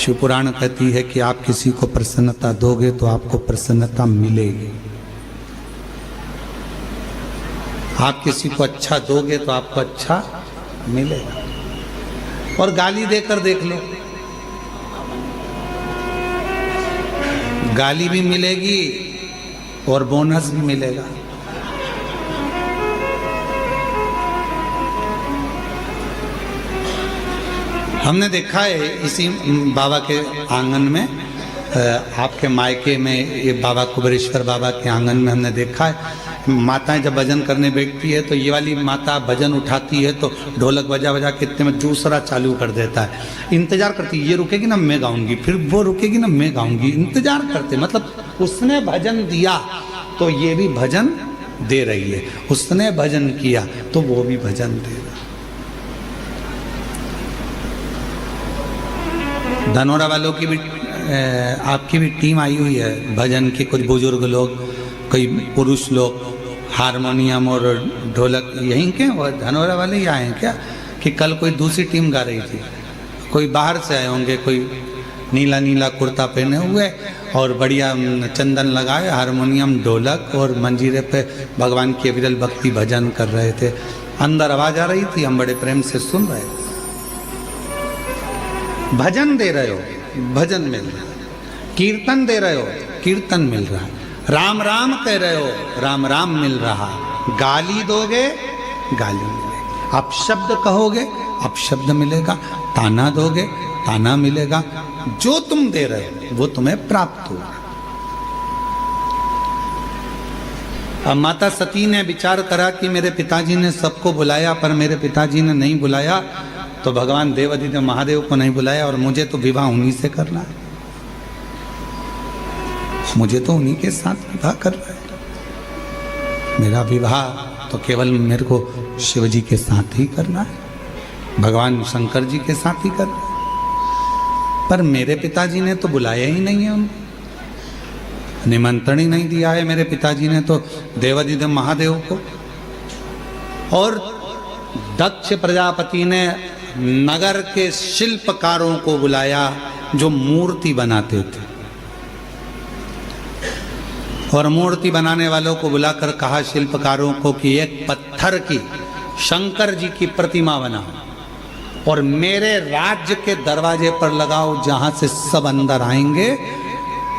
शिव पुराण कहती है कि आप किसी को प्रसन्नता दोगे तो आपको प्रसन्नता मिलेगी। आप किसी को अच्छा दोगे तो आपको अच्छा मिलेगा। और गाली देकर देख लो, गाली भी मिलेगी और बोनस भी मिलेगा। हमने देखा है इसी बाबा के आंगन में, आपके मायके में, ये बाबा कुबेरेश्वर बाबा के आंगन में हमने देखा है, माताएं जब भजन करने बैठती है तो ये वाली माता भजन उठाती है तो ढोलक बजा बजा के इतने में दूसरा चालू कर देता है। इंतजार करती है, ये रुकेगी ना मैं गाऊंगी, फिर वो रुकेगी ना मैं गाऊंगी, इंतजार करते। मतलब उसने भजन दिया तो ये भी भजन दे रही है, उसने भजन किया तो वो भी भजन दे रहा। धनोरा वालों की भी आपकी भी टीम आई हुई है भजन के, कुछ बुजुर्ग लोग, कई पुरुष लोग, हारमोनियम और ढोलक यहीं के और धनोरा वाले ही आए हैं क्या? कि कल कोई दूसरी टीम गा रही थी, कोई बाहर से आए होंगे, कोई नीला नीला कुर्ता पहने हुए और बढ़िया चंदन लगाए, हारमोनियम ढोलक और मंजीरे पे भगवान की अविरल भक्ति भजन कर रहे थे। अंदर आवाज आ रही थी, हम बड़े प्रेम से सुन रहे थे। भजन दे रहे हो, भजन मिल रहा है। कीर्तन दे रहे हो, कीर्तन मिल रहा है। राम राम कह रहे हो, राम राम मिल रहा। गाली दोगे, गाली मिलेगी। अपशब्द कहोगे, अपशब्द मिलेगा। ताना दोगे, ताना मिलेगा। जो तुम दे रहे हो वो तुम्हें प्राप्त होगा। अब माता सती ने विचार करा कि मेरे पिताजी ने सबको बुलाया पर मेरे पिताजी ने नहीं बुलाया, तो भगवान देवाधिदेव महादेव को नहीं बुलाया और मुझे तो विवाह उन्हीं से करना है, मुझे तो उन्हीं के साथ विवाह करना है। मेरा विवाह तो केवल मेरे को शिव जी के साथ ही करना है, भगवान शंकर जी के साथ ही करना है। पर मेरे पिताजी ने तो बुलाया ही नहीं है, उनको निमंत्रण ही नहीं दिया है मेरे पिताजी ने तो देवाधिदेव महादेव को। और दक्ष प्रजापति ने नगर के शिल्पकारों को बुलाया जो मूर्ति बनाते थे, और मूर्ति बनाने वालों को बुलाकर कहा शिल्पकारों को कि एक पत्थर की शंकर जी की प्रतिमा बनाओ और मेरे राज्य के दरवाजे पर लगाओ, जहां से सब अंदर आएंगे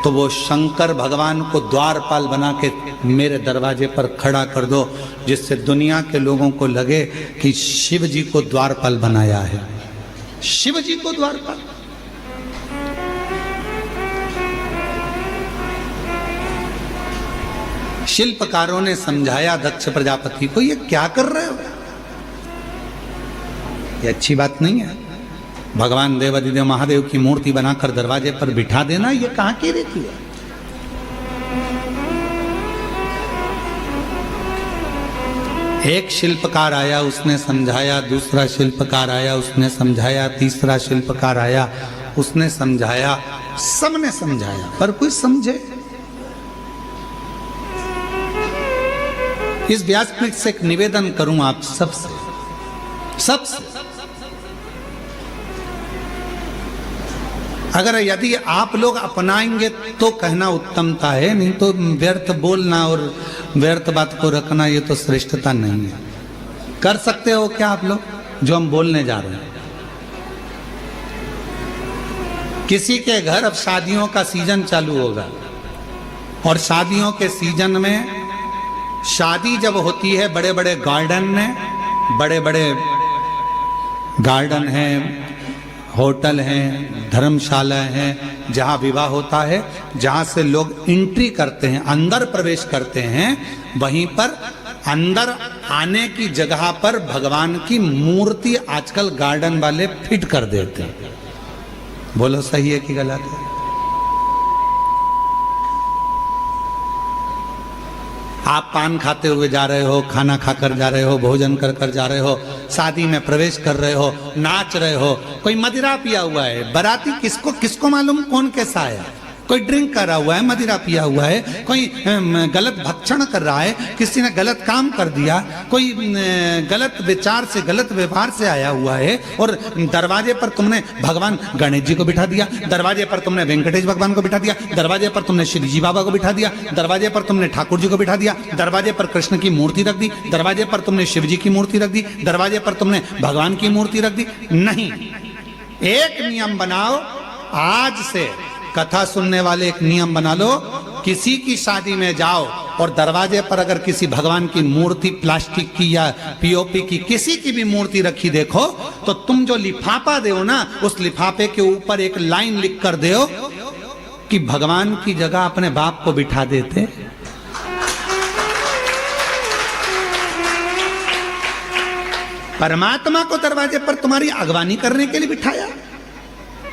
तो वो शंकर भगवान को द्वारपाल बना के मेरे दरवाजे पर खड़ा कर दो, जिससे दुनिया के लोगों को लगे कि शिव जी को द्वारपाल बनाया है। शिव जी को द्वारपाल। शिल्पकारों ने समझाया दक्ष प्रजापति को, ये क्या कर रहे हो, ये अच्छी बात नहीं है। भगवान देवाधिदेव महादेव की मूर्ति बनाकर दरवाजे पर बिठा देना, ये कहां की रीति है। एक शिल्पकार आया, उसने समझाया, दूसरा शिल्पकार आया, उसने समझाया, तीसरा शिल्पकार आया, उसने समझाया, सबने समझाया पर कोई समझे। इस व्यासपीठ से एक निवेदन करूं आप सबसे, अगर यदि आप लोग अपनाएंगे तो कहना उत्तमता है, नहीं तो व्यर्थ बोलना और व्यर्थ बात को रखना ये तो श्रेष्ठता नहीं है। कर सकते हो क्या आप लोग जो हम बोलने जा रहे हैं? किसी के घर अब शादियों का सीजन चालू होगा और शादियों के सीजन में शादी जब होती है, बड़े बड़े गार्डन में, बड़े बड़े गार्डन हैं, होटल हैं, धर्मशाला हैं, जहाँ विवाह होता है, जहाँ से लोग एंट्री करते हैं, अंदर प्रवेश करते हैं, वहीं पर अंदर आने की जगह पर भगवान की मूर्ति आजकल गार्डन वाले फिट कर देते हैं। बोलो सही है कि गलत है? आप पान खाते हुए जा रहे हो, खाना खाकर जा रहे हो, भोजन कर कर जा रहे हो, शादी में प्रवेश कर रहे हो, नाच रहे हो, कोई मदिरा पिया हुआ है, बाराती किसको मालूम कौन कैसा है, कोई ड्रिंक कर रहा हुआ है, मदिरा पिया हुआ है, कोई गलत भक्षण कर रहा है, किसी ने गलत काम कर दिया, कोई गलत विचार से गलत व्यवहार से आया हुआ है, और दरवाजे पर तुमने भगवान गणेश जी को बिठा दिया, दरवाजे पर तुमने वेंकटेश भगवान को बिठा दिया, दरवाजे पर तुमने श्री जी बाबा को बिठा दिया, दरवाजे पर तुमने ठाकुर जी को बिठा दिया, दरवाजे पर कृष्ण की मूर्ति रख दी, दरवाजे पर तुमने शिव जी की मूर्ति रख दी, दरवाजे पर तुमने भगवान की मूर्ति रख दी। नहीं, एक नियम बनाओ, आज से कथा सुनने वाले एक नियम बना लो, किसी की शादी में जाओ और दरवाजे पर अगर किसी भगवान की मूर्ति प्लास्टिक की या पीओपी की किसी की भी मूर्ति रखी देखो, तो तुम जो लिफाफा दो ना, उस लिफाफे के ऊपर एक लाइन लिख कर दो कि भगवान की जगह अपने बाप को बिठा देते। परमात्मा को दरवाजे पर तुम्हारी अगवानी करने के लिए बिठाया।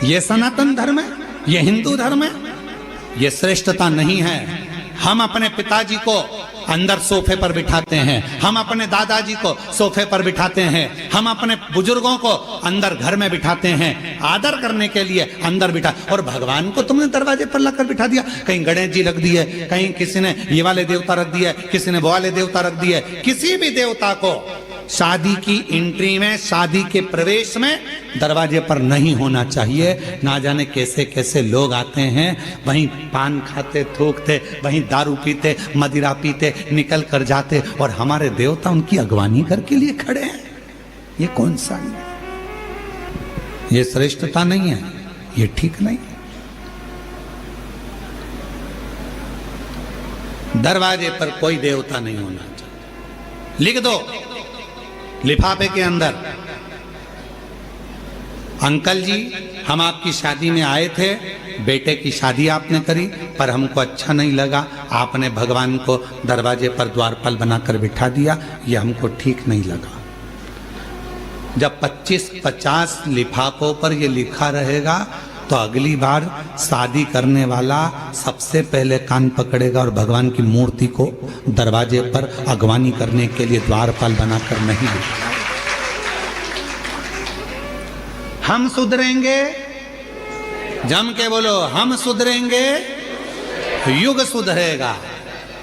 यह सनातन धर्म है, यह हिंदू धर्म है, यह श्रेष्ठता नहीं है। हम अपने पिताजी को अंदर सोफे पर बिठाते हैं, हम अपने दादाजी को सोफे पर बिठाते हैं, हम अपने बुजुर्गों को अंदर घर में बिठाते हैं, आदर करने के लिए अंदर बिठा। और भगवान को तुमने दरवाजे पर लाकर बिठा दिया। कहीं गणेश जी रख दिए, कहीं किसी ने ये वाले देवता रख दिए, किसी ने वो वाले देवता रख दिए। किसी भी देवता को शादी की एंट्री में, शादी के प्रवेश में दरवाजे पर नहीं होना चाहिए। ना जाने कैसे कैसे लोग आते हैं, वहीं पान खाते, थूकते, वहीं दारू पीते, मदिरा पीते, निकल कर जाते, और हमारे देवता उनकी अगवानी करके लिए खड़े हैं। ये कौन सा है? ये श्रेष्ठता नहीं है, ये ठीक नहीं है। दरवाजे पर कोई देवता नहीं होना चाहिए। लिख दो लिफाफे के अंदर, अंकल जी हम आपकी शादी में आए थे, बेटे की शादी आपने करी, पर हमको अच्छा नहीं लगा, आपने भगवान को दरवाजे पर द्वारपाल बनाकर बिठा दिया, ये हमको ठीक नहीं लगा। जब 25-50 लिफाफों पर ये लिखा रहेगा, तो अगली बार शादी करने वाला सबसे पहले कान पकड़ेगा और भगवान की मूर्ति को दरवाजे पर अगवानी करने के लिए द्वारपाल बनाकर नहीं बिठाएगा। हम सुधरेंगे, जम के बोलो, हम सुधरेंगे, युग सुधरेगा।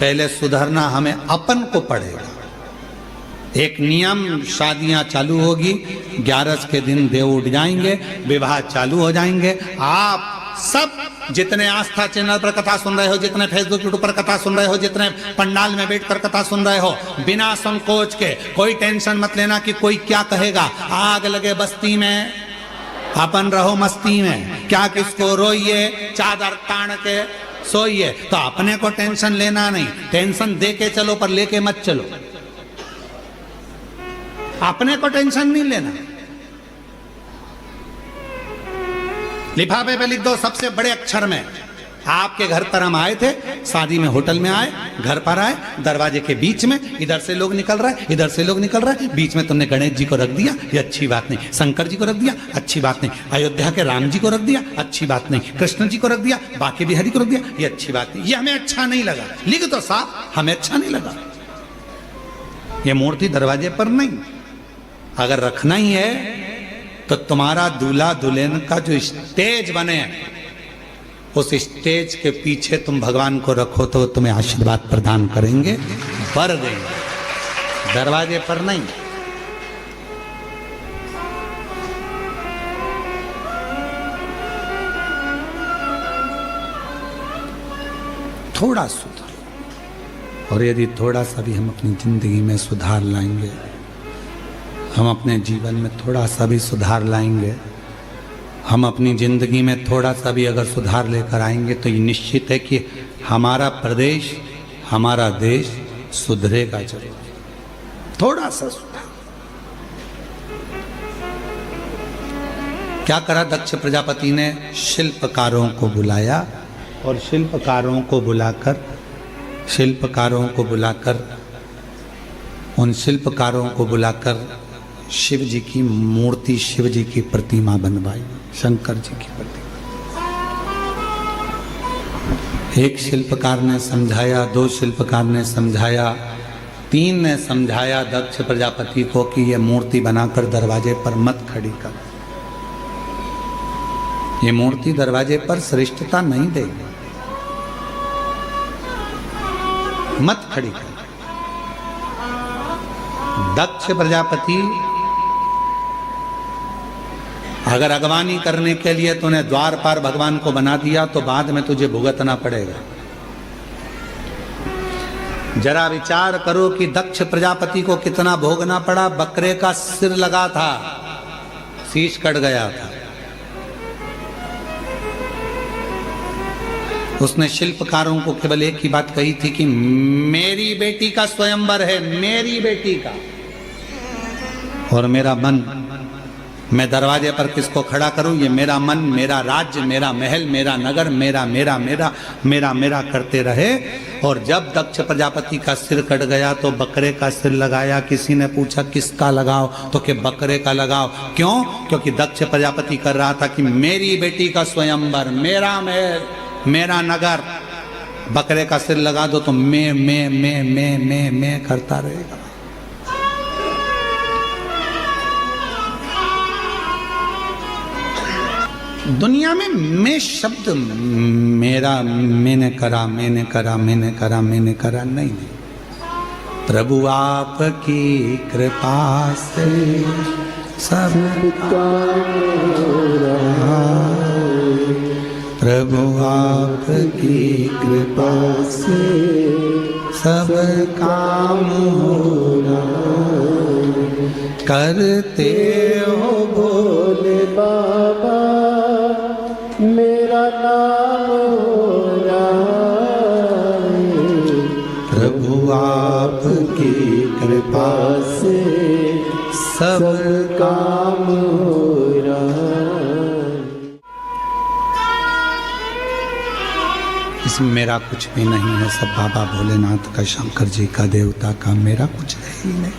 पहले सुधरना हमें अपन को पड़ेगा। एक नियम, शादियां चालू होगी, 11 के दिन देव उठ जाएंगे, विवाह चालू हो जाएंगे। आप सब जितने आस्था चैनल पर कथा सुन रहे हो, जितने फेसबुक यूट्यूब पर कथा सुन रहे हो, जितने पंडाल में बैठकर कथा सुन रहे हो, बिना संकोच के कोई टेंशन मत लेना कि कोई क्या कहेगा। आग लगे बस्ती में, अपन रहो मस्ती में, क्या किसको रोइए, चादर तान के सोइए। तो अपने को टेंशन लेना नहीं, टेंशन दे के चलो पर लेके मत चलो। अपने को टेंशन नहीं लेना। लिफाफे पे लिख दो सबसे बड़े अक्षर में, आपके घर पर हम आए थे, शादी में होटल में आए, घर पर आए, दरवाजे के बीच में इधर से लोग निकल रहा है, इधर से लोग निकल रहा है, बीच में तुमने गणेश जी को रख दिया, ये अच्छी बात नहीं। शंकर जी को रख दिया, अच्छी बात नहीं। अयोध्या के राम जी को रख दिया, अच्छी बात नहीं। कृष्ण जी को रख दिया, बाकी बिहारी को रख दिया, ये अच्छी बात नहीं। ये हमें अच्छा नहीं लगा। लिख दो साहब, हमें अच्छा नहीं लगा। ये मूर्ति दरवाजे पर नहीं। अगर रखना ही है तो तुम्हारा दूल्हा दुल्हन का जो स्टेज बने, उस स्टेज के पीछे तुम भगवान को रखो तो तुम्हें आशीर्वाद प्रदान करेंगे, वर देंगे, दरवाजे पर नहीं। थोड़ा सुधार, और यदि थोड़ा सा भी हम अपनी जिंदगी में सुधार लाएंगे, हम अपने जीवन में थोड़ा सा भी सुधार लाएंगे, हम अपनी ज़िंदगी में थोड़ा सा भी अगर सुधार लेकर आएंगे, तो ये निश्चित है कि हमारा प्रदेश, हमारा देश सुधरेगा जरूर। थोड़ा सा सुधार। क्या करा दक्ष प्रजापति ने? शिल्पकारों को बुलाया, और शिल्पकारों को बुलाकर शिव जी की मूर्ति, शिव जी की प्रतिमा बनवाई, शंकर जी की प्रतिमा। एक शिल्पकार ने समझाया, 2 शिल्पकार ने समझाया, 3 ने समझाया दक्ष प्रजापति को कि ये मूर्ति बनाकर दरवाजे पर मत खड़ी कर। ये मूर्ति दरवाजे पर श्रेष्ठता नहीं देगी। मत खड़ी कर। दक्ष प्रजापति अगर अगवानी करने के लिए तूने द्वार पार भगवान को बना दिया तो बाद में तुझे भुगतना पड़ेगा। जरा विचार करो कि दक्ष प्रजापति को कितना भोगना पड़ा। बकरे का सिर लगा था, शीश कट गया था। उसने शिल्पकारों को केवल एक ही बात कही थी कि मेरी बेटी का स्वयंवर है, मेरी बेटी का, और मेरा मन, मैं दरवाजे पर किसको खड़ा करूं? ये मेरा मन, मेरा राज्य, मेरा महल, मेरा नगर, मेरा मेरा मेरा मेरा मेरा करते रहे। और जब दक्ष प्रजापति का सिर कट गया तो बकरे का सिर लगाया। किसी ने पूछा किसका लगाओ? तो कि बकरे का लगाओ। क्यों? क्योंकि दक्ष प्रजापति कर रहा था कि मेरी बेटी का स्वयंवर, मेरा महल, मेरा नगर, बकरे का सिर लगा दो तो मैं करता रहेगा। दुनिया में मैं शब्द, मेरा, मैंने करा, मैंने करा, मैंने करा, मैंने करा, नहीं। प्रभु आपकी कृपा से सब काम हो रहा, प्रभु आपकी कृपा से सब काम हो रहा, करते हो भोले बाबा मेरा नाम हो रहा, प्रभु आपकी कृपा से सब काम हो रहा। इसमें मेरा कुछ भी नहीं है, सब बाबा भोलेनाथ का, शंकर जी का, देवता का, मेरा कुछ है ही नहीं।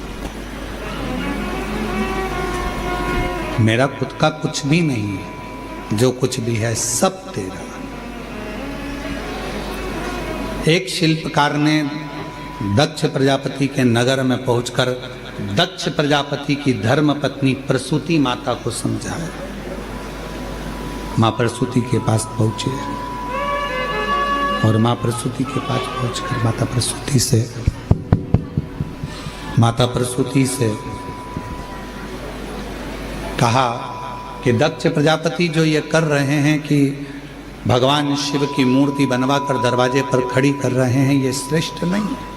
मेरा खुद का कुछ भी नहीं है, जो कुछ भी है सब तेरा। एक शिल्पकार ने दक्ष प्रजापति के नगर में पहुंचकर दक्ष प्रजापति की धर्म पत्नी प्रसूति माता को समझाया। मां प्रसूति के पास पहुंचे और मां प्रसूति के पास पहुंचकर माता प्रसूति से कहा कि दक्ष प्रजापति जो ये कर रहे हैं कि भगवान शिव की मूर्ति बनवाकर दरवाजे पर खड़ी कर रहे हैं, ये श्रेष्ठ नहीं है।